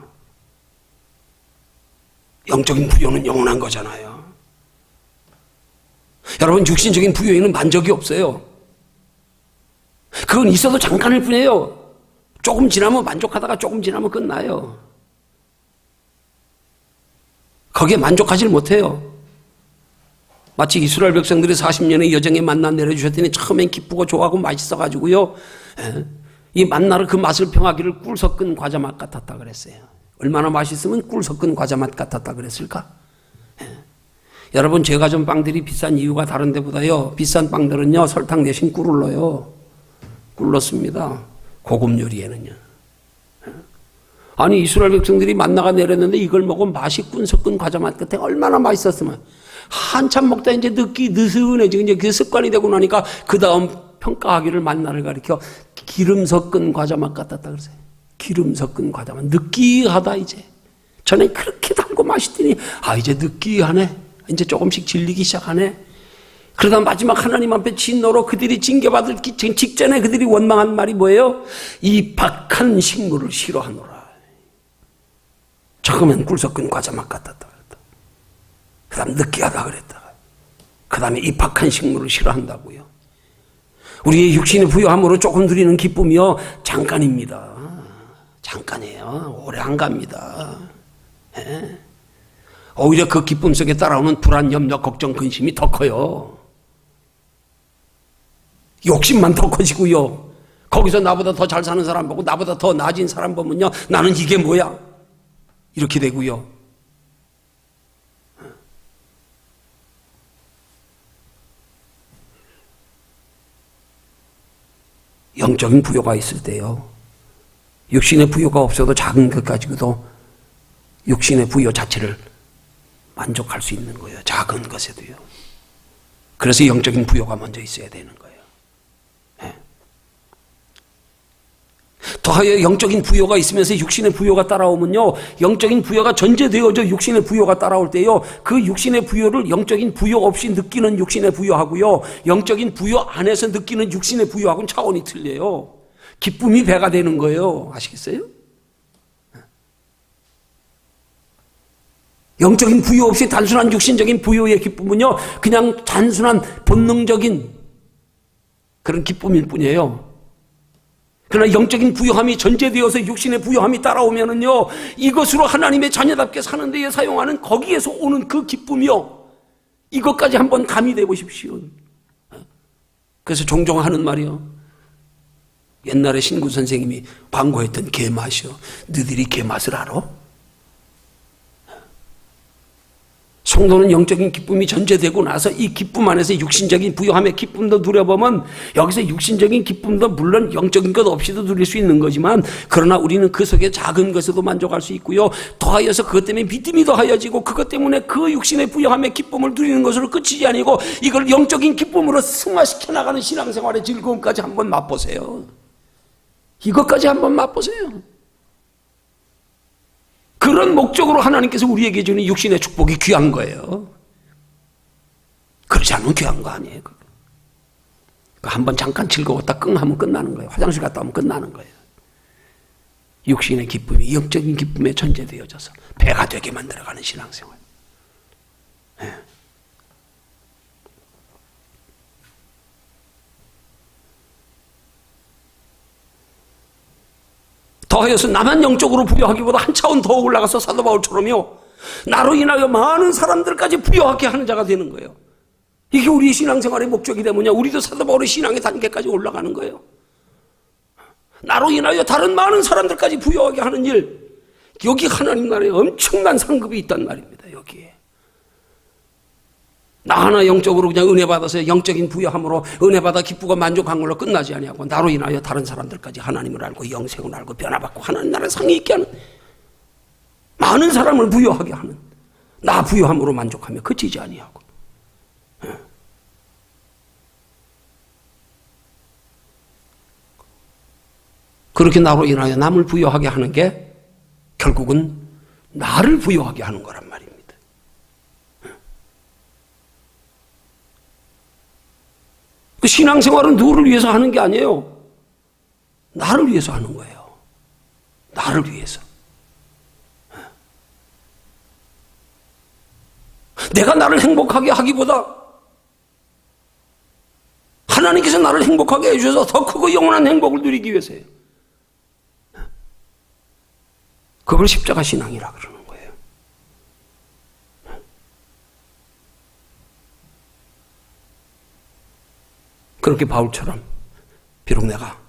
영적인 부요는 영원한 거잖아요. 여러분, 육신적인 부요에는 만족이 없어요. 그건 있어도 잠깐일 뿐이에요. 조금 지나면 만족하다가 조금 지나면 끝나요. 거기에 만족하지 못해요. 마치 이스라엘 백성들이 40년의 여정에 만나 내려주셨더니 처음엔 기쁘고 좋아하고 맛있어가지고요. 이 만나를 그 맛을 평하기를 꿀 섞은 과자 맛 같았다 그랬어요. 얼마나 맛있으면 꿀 섞은 과자 맛 같았다 그랬을까? 여러분, 제가 전 빵들이 비싼 이유가 다른 데보다요. 비싼 빵들은요, 설탕 대신 꿀을 넣어요. 꿀 넣습니다. 고급 요리에는요. 아니, 이스라엘 백성들이 만나가 내렸는데 이걸 먹으면 맛이 꿀 섞은 과자 맛 같아. 얼마나 맛있었으면. 한참 먹다 이제 느슨해지고 이제 그게 습관이 되고 나니까 그 다음 평가하기를 만나를 가리켜 기름 섞은 과자 맛 같았다 그러세요. 기름 섞은 과자 맛. 느끼하다 이제. 전에 그렇게 달고 맛있더니 이제 느끼하네. 이제 조금씩 질리기 시작하네. 그러다 마지막 하나님 앞에 진노로 그들이 징계받을 직전에 그들이 원망한 말이 뭐예요? 이 박한 식물을 싫어하노라. 처음엔 꿀 섞은 과자 맛 같았다 그랬다. 그 다음 느끼하다 그랬다가 그 다음에 이 박한 식물을 싫어한다고요. 우리의 육신의 부유함으로 조금 누리는 기쁨이요, 잠깐입니다. 잠깐이에요. 오래 안 갑니다. 예. 오히려 그 기쁨 속에 따라오는 불안, 염려, 걱정, 근심이 더 커요. 욕심만 더 커지고요. 거기서 나보다 더 잘 사는 사람 보고 나보다 더 나아진 사람 보면요, 나는 이게 뭐야? 이렇게 되고요. 영적인 부요가 있을 때요, 육신의 부요가 없어도 작은 것 가지고도 육신의 부요 자체를 만족할 수 있는 거예요. 작은 것에도요. 그래서 영적인 부요가 먼저 있어야 되는 거예요. 네. 더하여 영적인 부요가 있으면서 육신의 부요가 따라오면요, 영적인 부요가 전제되어져 육신의 부요가 따라올 때요, 그 육신의 부요를 영적인 부요 없이 느끼는 육신의 부요하고요, 영적인 부요 안에서 느끼는 육신의 부요하고는 차원이 틀려요. 기쁨이 배가 되는 거예요. 아시겠어요? 영적인 부요 없이 단순한 육신적인 부요의 기쁨은요, 그냥 단순한 본능적인 그런 기쁨일 뿐이에요. 그러나 영적인 부요함이 전제되어서 육신의 부요함이 따라오면은요, 이것으로 하나님의 자녀답게 사는 데에 사용하는 거기에서 오는 그 기쁨이요, 이것까지 한번 가미돼 보십시오. 그래서 종종 하는 말이요, 옛날에 신구 선생님이 광고했던 개맛이요, 너희들이 개맛을 알아? 성도는 영적인 기쁨이 전제되고 나서 이 기쁨 안에서 육신적인 부요함의 기쁨도 누려보면, 여기서 육신적인 기쁨도 물론 영적인 것 없이도 누릴 수 있는 거지만, 그러나 우리는 그 속에 작은 것에도 만족할 수 있고요, 더하여서 그것 때문에 믿음이 더하여지고, 그것 때문에 그 육신의 부요함의 기쁨을 누리는 것으로 끝이지 아니고 이걸 영적인 기쁨으로 승화시켜 나가는 신앙생활의 즐거움까지 한번 맛보세요. 이것까지 한번 맛보세요. 그런 목적으로 하나님께서 우리에게 주는 육신의 축복이 귀한 거예요. 그렇지 않으면 귀한 거 아니에요. 한번 잠깐 즐거웠다 끙 하면 끝나는 거예요. 화장실 갔다 오면 끝나는 거예요. 육신의 기쁨이 영적인 기쁨에 전제되어져서 배가 되게 만들어가는 신앙생활. 네. 더하여서 나만 영적으로 부여하기보다 한 차원 더 올라가서 사도 바울처럼요, 나로 인하여 많은 사람들까지 부여하게 하는 자가 되는 거예요. 이게 우리의 신앙생활의 목적이 되면요, 우리도 사도 바울의 신앙의 단계까지 올라가는 거예요. 나로 인하여 다른 많은 사람들까지 부여하게 하는 일, 여기 하나님 나라에 엄청난 상급이 있단 말입니다. 여기에 나 하나 영적으로 그냥 은혜 받아서 영적인 부여함으로 은혜 받아 기쁘고 만족한 걸로 끝나지 아니하고, 나로 인하여 다른 사람들까지 하나님을 알고 영생을 알고 변화받고 하나님 나라에 상이 있게 하는, 많은 사람을 부여하게 하는, 나 부여함으로 만족하며 그치지 아니하고. 그렇게 나로 인하여 남을 부여하게 하는 게 결국은 나를 부여하게 하는 거란 말입니다. 그 신앙생활은 누구를 위해서 하는 게 아니에요. 나를 위해서 하는 거예요. 나를 위해서. 내가 나를 행복하게 하기보다 하나님께서 나를 행복하게 해주셔서 더 크고 영원한 행복을 누리기 위해서예요. 그걸 십자가 신앙이라 그러는 거예요. 그렇게 바울처럼 비록 내가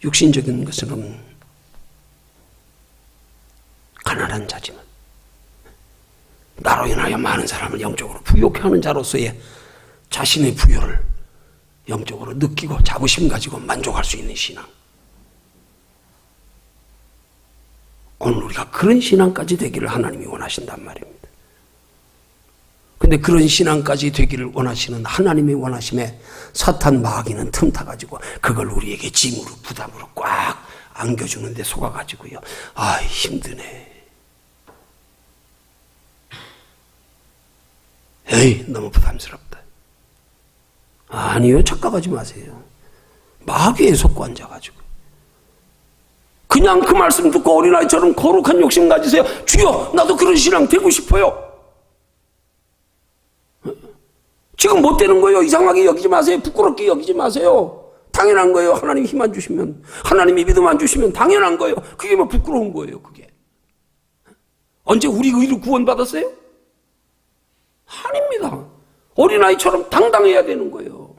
육신적인 것으로는 가난한 자지만 나로 인하여 많은 사람을 영적으로 부요케 하는 자로서의 자신의 부요를 영적으로 느끼고 자부심 가지고 만족할 수 있는 신앙, 오늘 우리가 그런 신앙까지 되기를 하나님이 원하신단 말입니다. 근데 그런 신앙까지 되기를 원하시는 하나님의 원하심에 사탄 마귀는 틈타가지고 그걸 우리에게 짐으로 부담으로 꽉 안겨주는데 속아가지고요, 아 힘드네, 에이 너무 부담스럽다. 아니요, 착각하지 마세요. 마귀에 속고 앉아가지고 그냥 그 말씀 듣고 어린아이처럼 거룩한 욕심 가지세요. 주여 나도 그런 신앙 되고 싶어요. 지금 못 되는 거예요. 이상하게 여기지 마세요. 부끄럽게 여기지 마세요. 당연한 거예요. 하나님이 힘 안 주시면, 하나님이 믿음 안 주시면 당연한 거예요. 그게 뭐 부끄러운 거예요. 그게 언제 우리 의로 구원받았어요? 아닙니다. 어린아이처럼 당당해야 되는 거예요.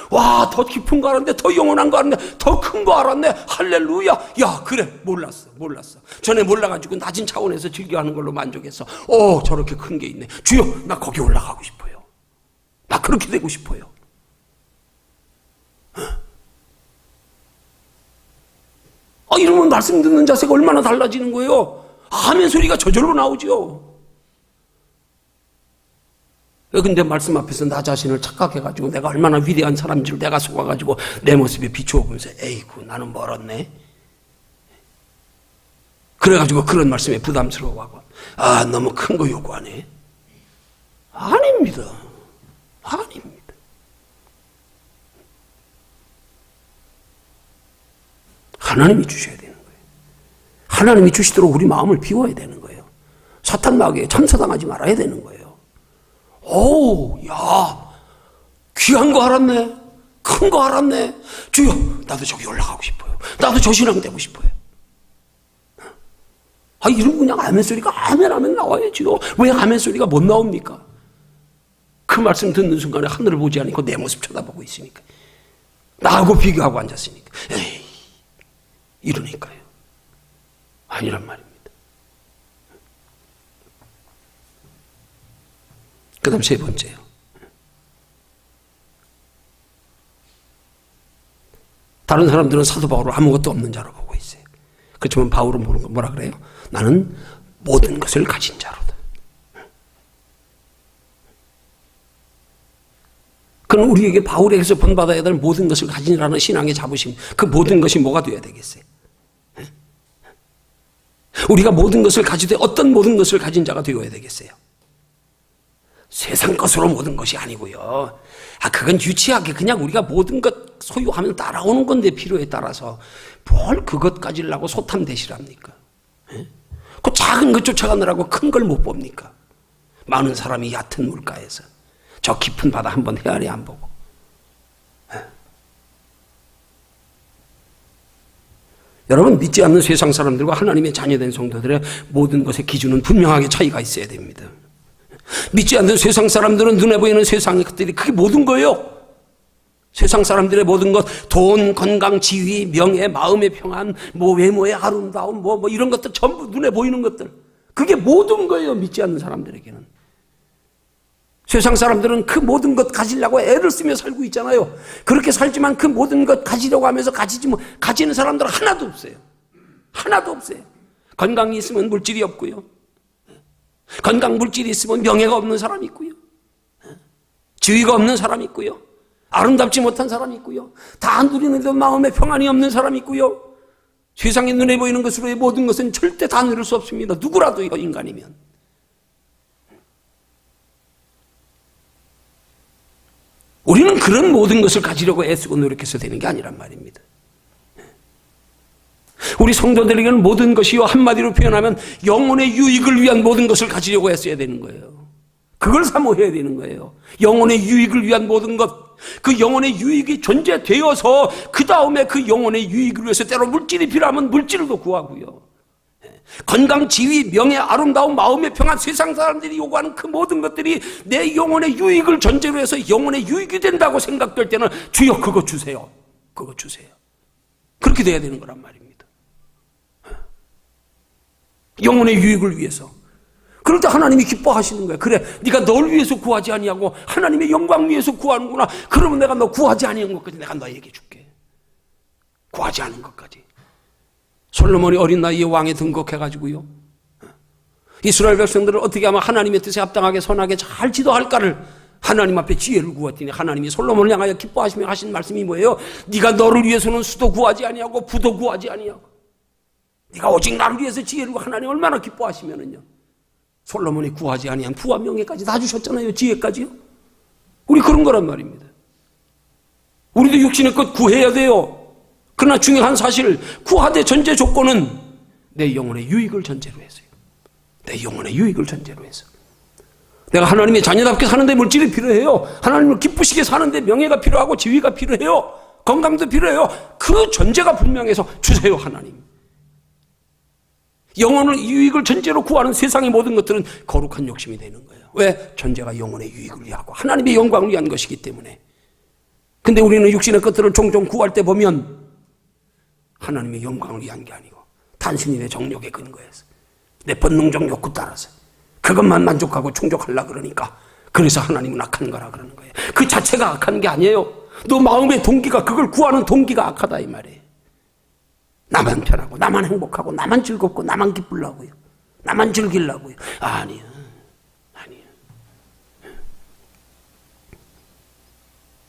와, 더 깊은 거 알았네. 더 영원한 거 알았네. 더 큰 거 알았네. 할렐루야. 야, 그래. 몰랐어. 전에 몰라가지고 낮은 차원에서 즐겨하는 걸로 만족해서 저렇게 큰 게 있네. 주여, 나 거기 올라가고 싶어요. 나 그렇게 되고 싶어요. 이러면 말씀 듣는 자세가 얼마나 달라지는 거예요. 아멘 소리가 저절로 나오죠. 근데 말씀 앞에서 나 자신을 착각해가지고 내가 얼마나 위대한 사람인 줄 내가 속아가지고 내 모습에 비추어 보면서 에이구 나는 멀었네. 그래가지고 그런 말씀에 부담스러워하고 너무 큰 거 요구하네. 아닙니다. 하나님이 주셔야 되는 거예요. 하나님이 주시도록 우리 마음을 비워야 되는 거예요. 사탄 마귀에 참사당하지 말아야 되는 거예요. 야, 귀한 거 알았네. 큰 거 알았네. 주여, 나도 저기 올라가고 싶어요. 나도 저 신앙 되고 싶어요. 이런 그냥 아멘 소리가 아멘 나와야지요. 왜 아멘 소리가 못 나옵니까? 그 말씀 듣는 순간에 하늘을 보지 않고 내 모습 쳐다보고 있으니까. 나하고 비교하고 앉았으니까. 에이, 이러니까요. 아니란 말입니다. 그 다음 세 번째요. 다른 사람들은 사도 바울을 아무것도 없는 자로 보고 있어요. 그렇지만 바울은 뭐라 그래요? 나는 모든 것을 가진 자로다. 그럼 우리에게 바울에게서 본받아야 될 모든 것을 가진라는 신앙의 자부심, 그 모든 것이 뭐가 되어야 되겠어요? 우리가 모든 것을 가지되 어떤 모든 것을 가진 자가 되어야 되겠어요? 세상 것으로 모든 것이 아니고요. 그건 유치하게 그냥 우리가 모든 것 소유하면 따라오는 건데 필요에 따라서 뭘 그것 가지려고 소탐대실합니까? 그 작은 것 쫓아가느라고 큰 걸 못 봅니까? 많은 사람이 얕은 물가에서 저 깊은 바다 한번 헤아리 안 보고. 여러분, 믿지 않는 세상 사람들과 하나님의 자녀된 성도들의 모든 것의 기준은 분명하게 차이가 있어야 됩니다. 믿지 않는 세상 사람들은 눈에 보이는 세상의 것들이 그게 모든 거예요. 세상 사람들의 모든 것, 돈, 건강, 지위, 명예, 마음의 평안, 외모의 아름다움, 이런 것들 전부 눈에 보이는 것들. 그게 모든 거예요, 믿지 않는 사람들에게는. 세상 사람들은 그 모든 것 가지려고 애를 쓰며 살고 있잖아요. 그렇게 살지만 그 모든 것 가지려고 하면서 가지는 사람들은 하나도 없어요. 하나도 없어요. 건강이 있으면 물질이 없고요. 건강 물질이 있으면 명예가 없는 사람이 있고요. 지위가 없는 사람이 있고요. 아름답지 못한 사람이 있고요. 다 누리는데도 마음에 평안이 없는 사람이 있고요. 세상에 눈에 보이는 것으로의 모든 것은 절대 다 누릴 수 없습니다. 누구라도요, 인간이면. 우리는 그런 모든 것을 가지려고 애쓰고 노력해서 되는 게 아니란 말입니다. 우리 성도들에게는 모든 것이요, 한마디로 표현하면 영혼의 유익을 위한 모든 것을 가지려고 애써야 되는 거예요. 그걸 사모해야 되는 거예요. 영혼의 유익을 위한 모든 것, 그 영혼의 유익이 존재되어서 그 다음에 그 영혼의 유익을 위해서 때로 물질이 필요하면 물질도 구하고요. 건강, 지위, 명예, 아름다움, 마음의 평안, 세상 사람들이 요구하는 그 모든 것들이 내 영혼의 유익을 전제로 해서 영혼의 유익이 된다고 생각될 때는 주여 그거 주세요. 그거 주세요. 그렇게 돼야 되는 거란 말입니다. 영혼의 유익을 위해서. 그럴 때 하나님이 기뻐하시는 거예요. 그래, 네가 널 위해서 구하지 아니하고 하나님의 영광 위해서 구하는구나. 그러면 내가 너 구하지 아니한 것까지 내가 너에게 줄게. 구하지 않은 것까지. 솔로몬이 어린 나이에 왕에 등극해가지고요, 이스라엘 백성들을 어떻게 하면 하나님의 뜻에 합당하게 선하게 잘 지도할까를 하나님 앞에 지혜를 구했더니 하나님이 솔로몬을 향하여 기뻐하시며 하신 말씀이 뭐예요? 네가 너를 위해서는 수도 구하지 아니하고 부도 구하지 아니하고 네가 오직 나를 위해서 지혜를 구하. 하나님 얼마나 기뻐하시면은요, 솔로몬이 구하지 아니한 부와 명예까지 다 주셨잖아요. 지혜까지요. 우리 그런 거란 말입니다. 우리도 육신의 것 구해야 돼요. 그러나 중요한 사실, 구하되 전제 조건은 내 영혼의 유익을 전제로 해서요. 내 영혼의 유익을 전제로 해서. 내가 하나님의 자녀답게 사는데 물질이 필요해요. 하나님을 기쁘시게 사는데 명예가 필요하고 지위가 필요해요. 건강도 필요해요. 그 전제가 분명해서 주세요, 하나님. 영혼의 유익을 전제로 구하는 세상의 모든 것들은 거룩한 욕심이 되는 거예요. 왜? 전제가 영혼의 유익을 위하고 하나님의 영광을 위한 것이기 때문에. 근데 우리는 육신의 것들을 종종 구할 때 보면 하나님의 영광을 위한 게 아니고 단순히 내 정욕에 근거해서 내 본능적 욕구 따라서 그것만 만족하고 충족하려고 그러니까 그래서 하나님은 악한 거라 그러는 거예요. 그 자체가 악한 게 아니에요. 너 마음의 동기가 그걸 구하는 동기가 악하다 이 말이에요. 나만 편하고 나만 행복하고 나만 즐겁고 나만 기쁘려고요. 나만 즐기려고요. 아니요.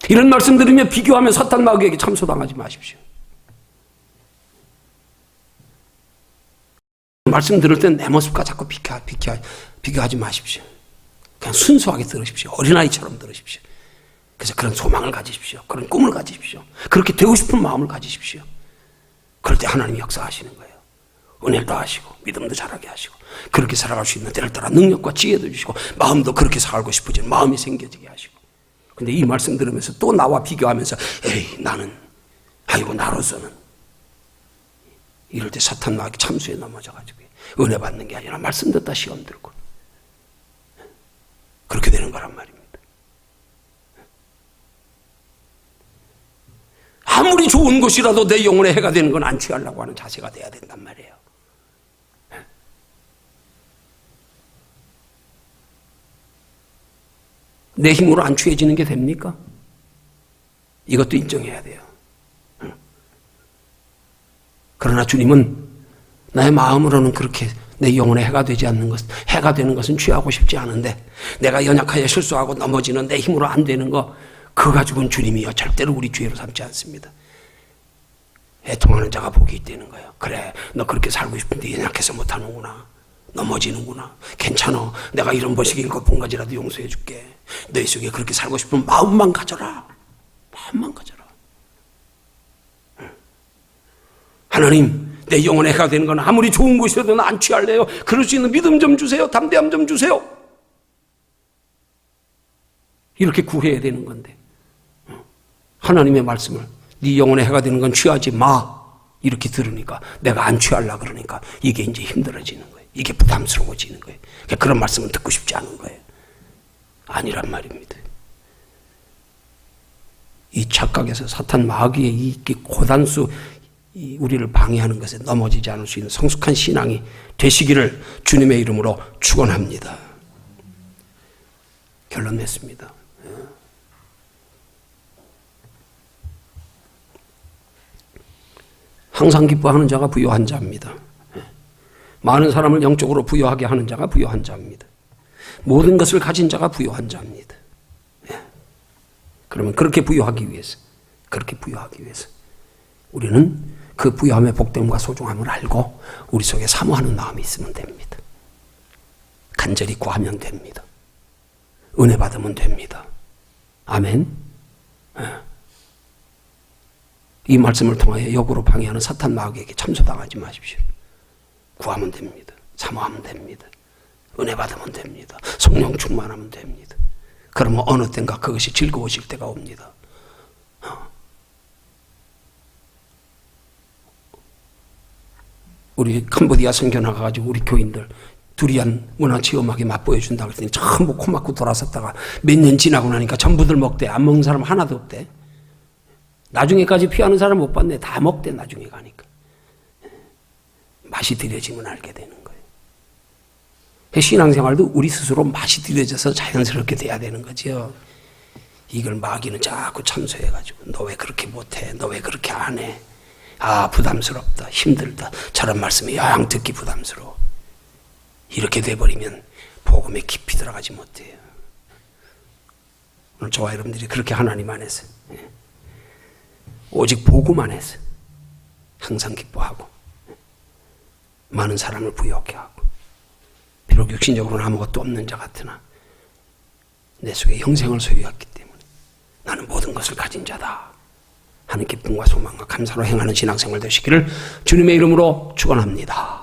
이런 말씀 들으며 비교하며 사탄 마귀에게 참소당하지 마십시오. 말씀 들을 땐 내 모습과 자꾸 비교하지 마십시오. 그냥 순수하게 들으십시오. 어린아이처럼 들으십시오. 그래서 그런 소망을 가지십시오. 그런 꿈을 가지십시오. 그렇게 되고 싶은 마음을 가지십시오. 그럴 때 하나님이 역사하시는 거예요. 은혜를 더하시고 믿음도 자라게 하시고 그렇게 살아갈 수 있는 때를 따라 능력과 지혜도 주시고 마음도 그렇게 살고 싶어지는 마음이 생겨지게 하시고. 근데 이 말씀 들으면서 또 나와 비교하면서 에이 나는 아이고 나로서는 이럴 때 사탄 마귀 참수에 넘어져가지고 은혜 받는 게 아니라 말씀 듣다 시험 들고 그렇게 되는 거란 말입니다. 아무리 좋은 것이라도 내 영혼에 해가 되는 건 안 취하려고 하는 자세가 돼야 된단 말이에요. 내 힘으로 안 취해지는 게 됩니까? 이것도 인정해야 돼요. 그러나 주님은 나의 마음으로는 그렇게 내 영혼에 해가 되지 않는 것, 해가 되는 것은 취하고 싶지 않은데 내가 연약하여 실수하고 넘어지는 내 힘으로 안 되는 거 그거 가지고는 주님이요 절대로 우리 죄로 삼지 않습니다. 애통하는 자가 복이 있다는 거예요. 그래 너 그렇게 살고 싶은데 연약해서 못하는구나. 넘어지는구나. 괜찮아. 내가 이런 버식인 것 본 가지라도 용서해 줄게. 너희 속에 그렇게 살고 싶은 마음만 가져라. 마음만 가져라. 하나님 내 영혼에 해가 되는 건 아무리 좋은 것이라도 나 안 취할래요. 그럴 수 있는 믿음 좀 주세요. 담대함 좀 주세요. 이렇게 구해야 되는 건데 하나님의 말씀을 네 영혼에 해가 되는 건 취하지 마 이렇게 들으니까 내가 안 취하려고 그러니까 이게 이제 힘들어지는 거예요. 이게 부담스러워지는 거예요. 그런 말씀은 듣고 싶지 않은 거예요. 아니란 말입니다. 이 착각에서 사탄 마귀의 이 고단수 우리를 방해하는 것에 넘어지지 않을 수 있는 성숙한 신앙이 되시기를 주님의 이름으로 축원합니다. 결론 냈습니다. 항상 기뻐하는 자가 부요한 자입니다. 많은 사람을 영적으로 부요하게 하는 자가 부요한 자입니다. 모든 것을 가진 자가 부요한 자입니다. 그러면 그렇게 부요하기 위해서 우리는 그 부요함의 복됨과 소중함을 알고 우리 속에 사모하는 마음이 있으면 됩니다. 간절히 구하면 됩니다. 은혜 받으면 됩니다. 아멘. 이 말씀을 통하여 역으로 방해하는 사탄 마귀에게 참소당하지 마십시오. 구하면 됩니다. 사모하면 됩니다. 은혜 받으면 됩니다. 성령 충만하면 됩니다. 그러면 어느 때인가 그것이 즐거워질 때가 옵니다. 우리 캄보디아 선교 나가가지고 우리 교인들 두리안 문화체험하게 맛보여준다고 했더니 전부 코 막고 돌아섰다가 몇 년 지나고 나니까 전부들 먹대. 안 먹는 사람 하나도 없대. 나중에까지 피하는 사람 못 봤네. 다 먹대 나중에 가니까. 맛이 들여지면 알게 되는 거예요. 신앙생활도 우리 스스로 맛이 들여져서 자연스럽게 돼야 되는 거죠. 이걸 마귀는 자꾸 참소해가지고 너 왜 그렇게 못해? 너 왜 그렇게 안 해? 아 부담스럽다. 힘들다. 저런 말씀이 영 듣기 부담스러워. 이렇게 돼버리면 복음에 깊이 들어가지 못해요. 오늘 저와 여러분들이 그렇게 하나님 안에서 오직 복음 안에서 항상 기뻐하고 많은 사람을 부유하게 하고 비록 육신적으로는 아무것도 없는 자 같으나 내 속에 영생을 소유했기 때문에 나는 모든 것을 가진 자다 하는 기쁨과 소망과 감사로 행하는 신앙생활 되시기를 주님의 이름으로 축원합니다.